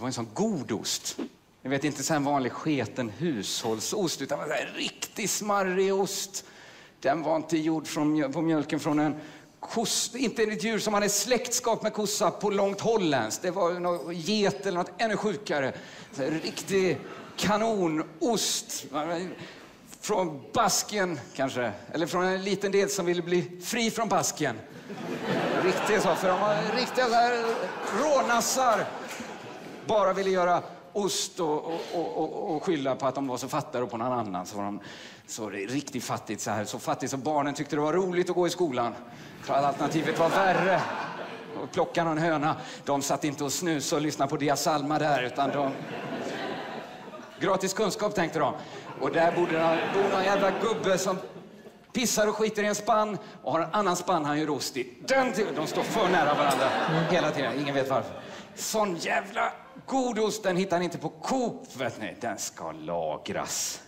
var en sån god ost. Jag vet inte så en vanlig sketen hushållsost, utan en riktigt smarrig ost. Den var inte gjord på mjölken från en kossa, inte ett djur som hade släktskap med kossa på långt håll ens. Det var något get eller något ännu sjukare. Så riktig kanonost. Från Basken kanske, eller från en liten del som ville bli fri från Basken. Riktigt så, för de var riktiga så här rånassar. Bara ville göra ost och skylla på att de var så fattiga och på någon annan. Så var de så riktigt fattigt så här. Så fattigt så barnen tyckte det var roligt att gå i skolan. För alternativet var värre. Och plocka någon höna. De satt inte och snus och lyssnade på Dia Salma där, utan de... Gratis kunskap, tänkte de. Och där borde någon jävla gubbe som pissar och skiter i en spann och har en annan spann han gör rost i. De står för nära varandra hela tiden. Ingen vet varför. Sån jävla god ost, den hittar ni inte på Coop, vet ni. Den ska lagras.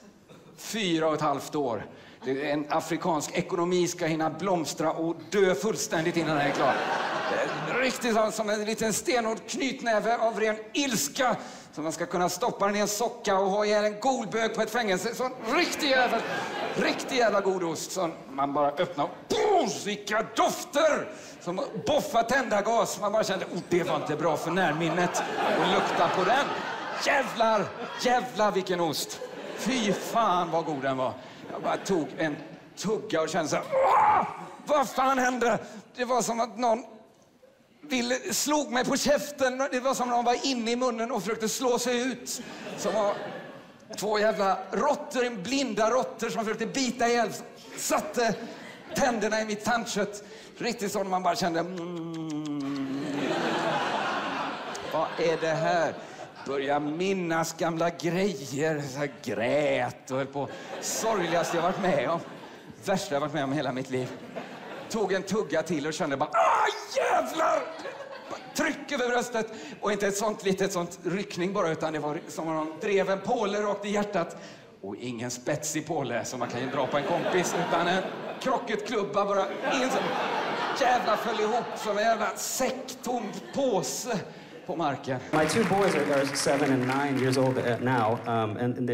4,5 år. En afrikansk ekonomi ska hinna blomstra och dö fullständigt innan den är klar. Riktigt som en liten stenhård knytnäve av ren ilska. Så man ska kunna stoppa den i en socka och ha ihjäl en golbög på ett fängelse. Så riktig jävla god ost. Så man bara öppnar. Boom! Vilka dofter! Som boffar tändargas. Man bara kände, det var inte bra för närminnet. Och lukta på den. Jävlar vilken ost. Fy fan vad god den var. Jag bara tog en tugga och kände så här, vad fan hände? Det var som att någon slog mig på käften. Det var som att någon var inne i munnen och försökte slå sig ut. Som var 2 jävla råttor, blinda råttor som försökte bita ihjäl. Satte tänderna i mitt tandkött. Riktigt så man bara kände, vad är det här? Börja minnas gamla grejer. Så här grät och höll på. Sorgligaste jag varit med om. Värsta jag varit med om hela mitt liv. Tog en tugga till och kände bara, jävlar! Tryck över bröstet. Och inte ett sånt litet sånt ryckning bara, utan det var som om de drev en Poehler rakt i hjärtat. Och ingen spetsig Poehler som man kan ju dra på en kompis, utan en krocketklubba bara. Ingen som jävla föll ihop som en jävla säcktom påse på marken. My 2 boys are 7 and 9 years old now, and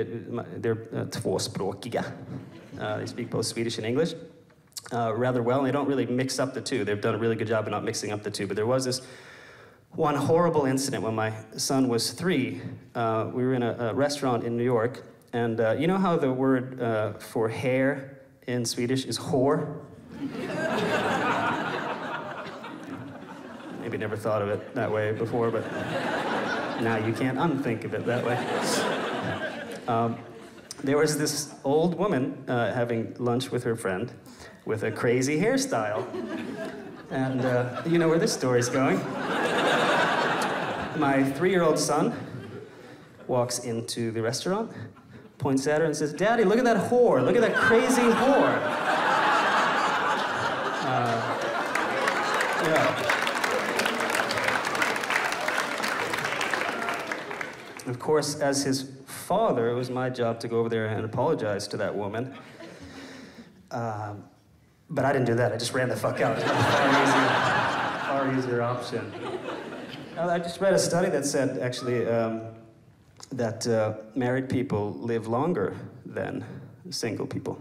they're tvåspråkiga. They speak both Swedish and English rather well, and they don't really mix up the two. They've done a really good job of not mixing up the two, but there was this one horrible incident when my son was 3. We were in a restaurant in New York, and you know how the word for hair in Swedish is hår? Maybe never thought of it that way before, but now you can't unthink of it that way. There was this old woman having lunch with her friend with a crazy hairstyle. And you know where this story's going. My 3-year-old son walks into the restaurant, points at her and says, "Daddy, look at that whore. Look at that crazy whore." Yeah. Of course, as his father, it was my job to go over there and apologize to that woman. But I didn't do that. I just ran the fuck out. It was a far easier option. I just read a study that said, actually, that married people live longer than single people.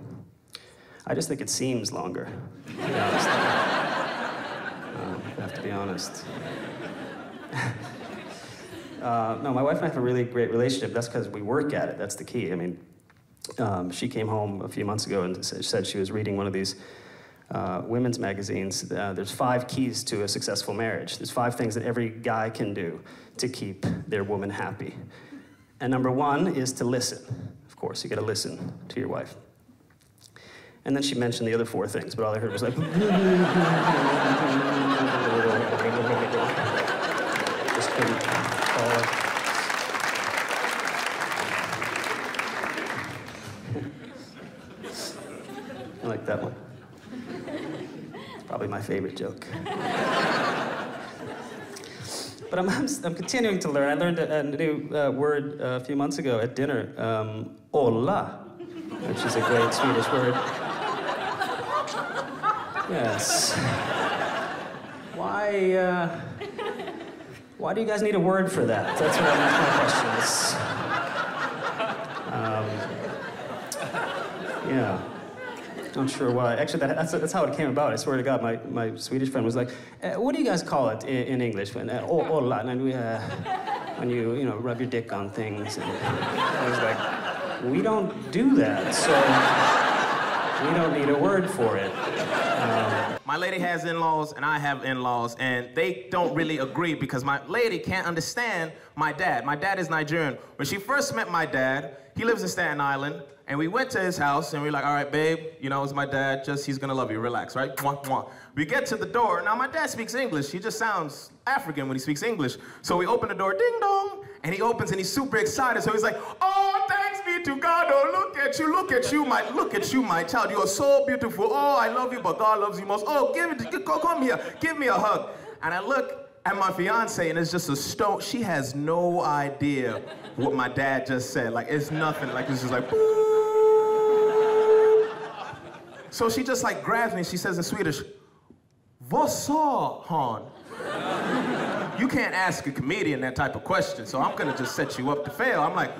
I just think it seems longer, to be honest. I have to be honest. No, my wife and I have a really great relationship. That's because we work at it. That's the key. I mean, she came home a few months ago and said she was reading one of these women's magazines. There's 5 keys to a successful marriage. There's 5 things that every guy can do to keep their woman happy. And number 1 is to listen. Of course, you got to listen to your wife. And then she mentioned the other 4 things, but all I heard was like... Just couldn't follow. I like that one. It's probably my favorite joke. But I'm continuing to learn. I learned a new word a few months ago at dinner, olla, which is a great Swedish word. Yes. Why do you guys need a word for that? That's what my question is. Yeah. Not sure why. Actually, that's how it came about. I swear to God, my Swedish friend was like, what do you guys call it in English? Olla, and when you rub your dick on things. And I was like, we don't do that, so we don't need a word for it. My lady has in-laws and I have in-laws, and they don't really agree because my lady can't understand my dad. My dad is Nigerian. When she first met my dad, he lives in Staten Island, and we went to his house and we were like, all right, babe, it's my dad, he's gonna love you, relax, right? Mwah, mwah. We get to the door. Now my dad speaks English. He just sounds African when he speaks English. So we open the door, ding dong, and he opens and he's super excited. So he's like, oh, thanks be to God, oh, look at you, my child. You are so beautiful. Oh, I love you, but God loves you most. Oh, come here, give me a hug. And I look at my fiance, and it's just a stone. She has no idea what my dad just said. Like, it's nothing. Like, it's just like, boo. So she just like grabs me, she says in Swedish, vad sa han? You can't ask a comedian that type of question, so I'm gonna just set you up to fail. I'm like,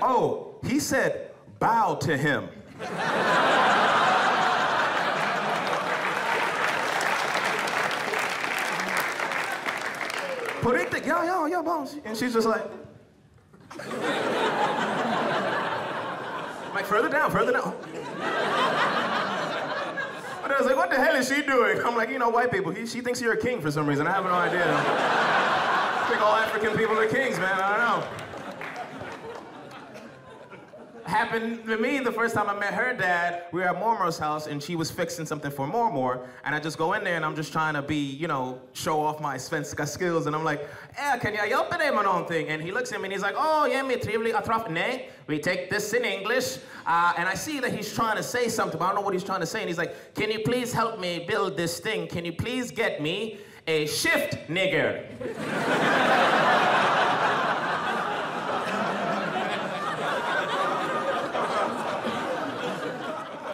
oh, he said bow to him. På riktigt, ja, bow. And she's just like, further down. And I was like, what the hell is she doing? I'm like, white people, she thinks you're a king for some reason. I have no idea. I think all African people are kings, man. I don't know. Happened to me the first time I met her dad. We were at Mormor's house, and she was fixing something for Mormor. And I just go in there, and I'm just trying to be, show off my svenska skills. And I'm like, can jag hjälpa dig med någonting? And he looks at me, and he's like, oh, Yemi, trevlig att träffa. Nej, we take this in English. And I see that he's trying to say something, but I don't know what he's trying to say. And he's like, can you please help me build this thing? Can you please get me a shift nigger?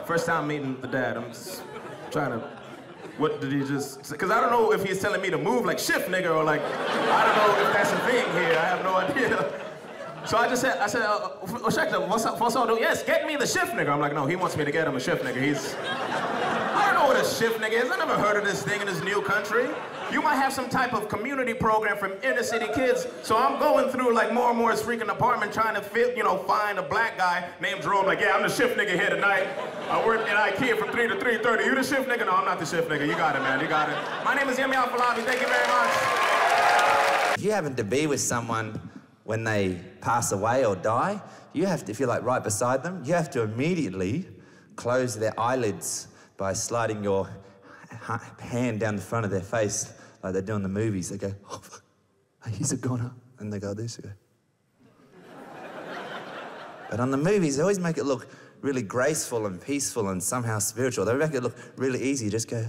First time meeting the dad, I'm just trying to, what did he just, because I don't know if he's telling me to move like shift nigger or like, I don't know if that's a thing here, I have no idea. So I said, ursäkta, vad sa du? Yes, get me the shift nigger. I'm like, no, he wants me to get him a shift nigger. I don't know what a shift nigger is. I never heard of this thing in this new country. You might have some type of community program from inner city kids. So I'm going through like more and more freaking apartment trying to find a black guy named Jerome. Like, yeah, I'm the shift nigga here tonight. I work in IKEA from 3 to 3:30. You the shift nigga? No, I'm not the shift nigga. You got it, man. You got it. My name is Yemi Afolabi. Thank you very much. If you happen to be with someone when they pass away or die, you have to, if you're like right beside them, you have to immediately close their eyelids by sliding your hand down the front of their face like they do in the movies. They go, oh, fuck, he's a goner. And they go this, they go. But on the movies, they always make it look really graceful and peaceful and somehow spiritual. They make it look really easy, just go.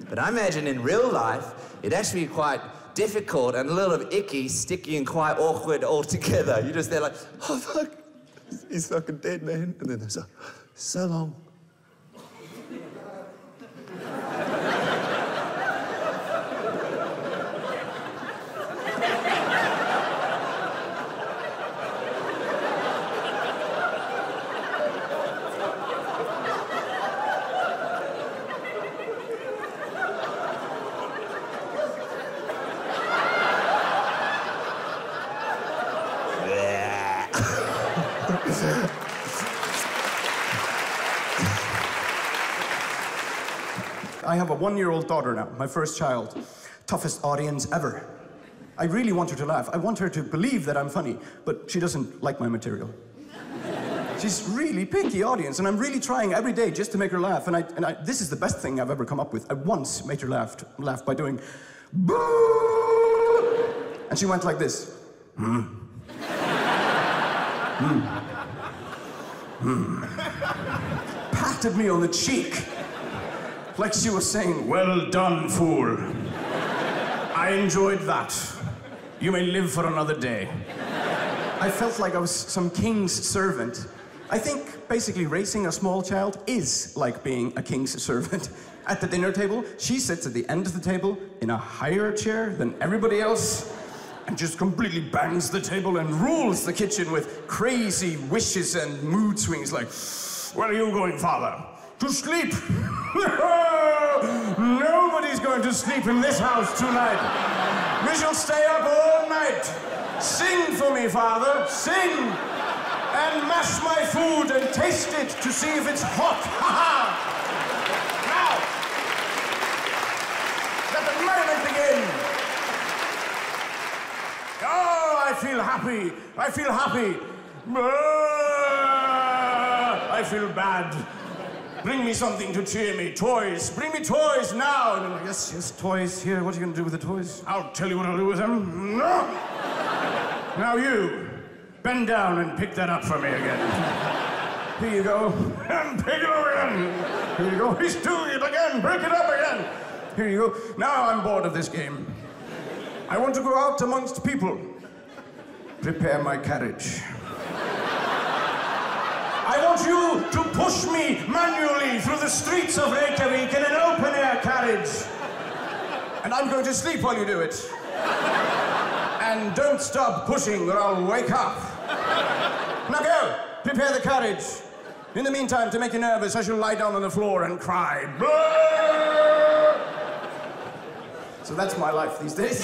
But I imagine in real life, it'd actually be quite difficult and a little bit icky, sticky and quite awkward altogether. You're just there like, oh fuck, he's fucking dead, man. And then there's so long. I have a 1-year-old daughter now, my first child. Toughest audience ever. I really want her to laugh. I want her to believe that I'm funny, but she doesn't like my material. She's really picky audience, and I'm really trying every day just to make her laugh. And this is the best thing I've ever come up with. I once made her laugh by doing boo, and she went like this. Patted me on the cheek. Like she was saying, well done, fool. I enjoyed that. You may live for another day. I felt like I was some king's servant. I think basically raising a small child is like being a king's servant. At the dinner table, she sits at the end of the table in a higher chair than everybody else and just completely bangs the table and rules the kitchen with crazy wishes and mood swings like, "Where are you going, father? To sleep?" Nobody's going to sleep in this house tonight. We shall stay up all night. Sing for me, father, sing. And mash my food and taste it to see if it's hot. Now, let the merriment begin. Oh, I feel happy. I feel happy. I feel bad. Bring me something to cheer me. Toys. Bring me toys now. And I'm like, yes, toys here. What are you going to do with the toys? I'll tell you what I'll do with them. No. Now you, bend down and pick that up for me again. Here you go. And pick it up again. Here you go. He's doing it again. Pick it up again. Here you go. Now I'm bored of this game. I want to go out amongst people. Prepare my carriage. I want you to push me manually through the streets of Reykjavik in an open-air carriage. And I'm going to sleep while you do it. And don't stop pushing or I'll wake up. Now go, prepare the carriage. In the meantime, to make you nervous, I shall lie down on the floor and cry. So that's my life these days.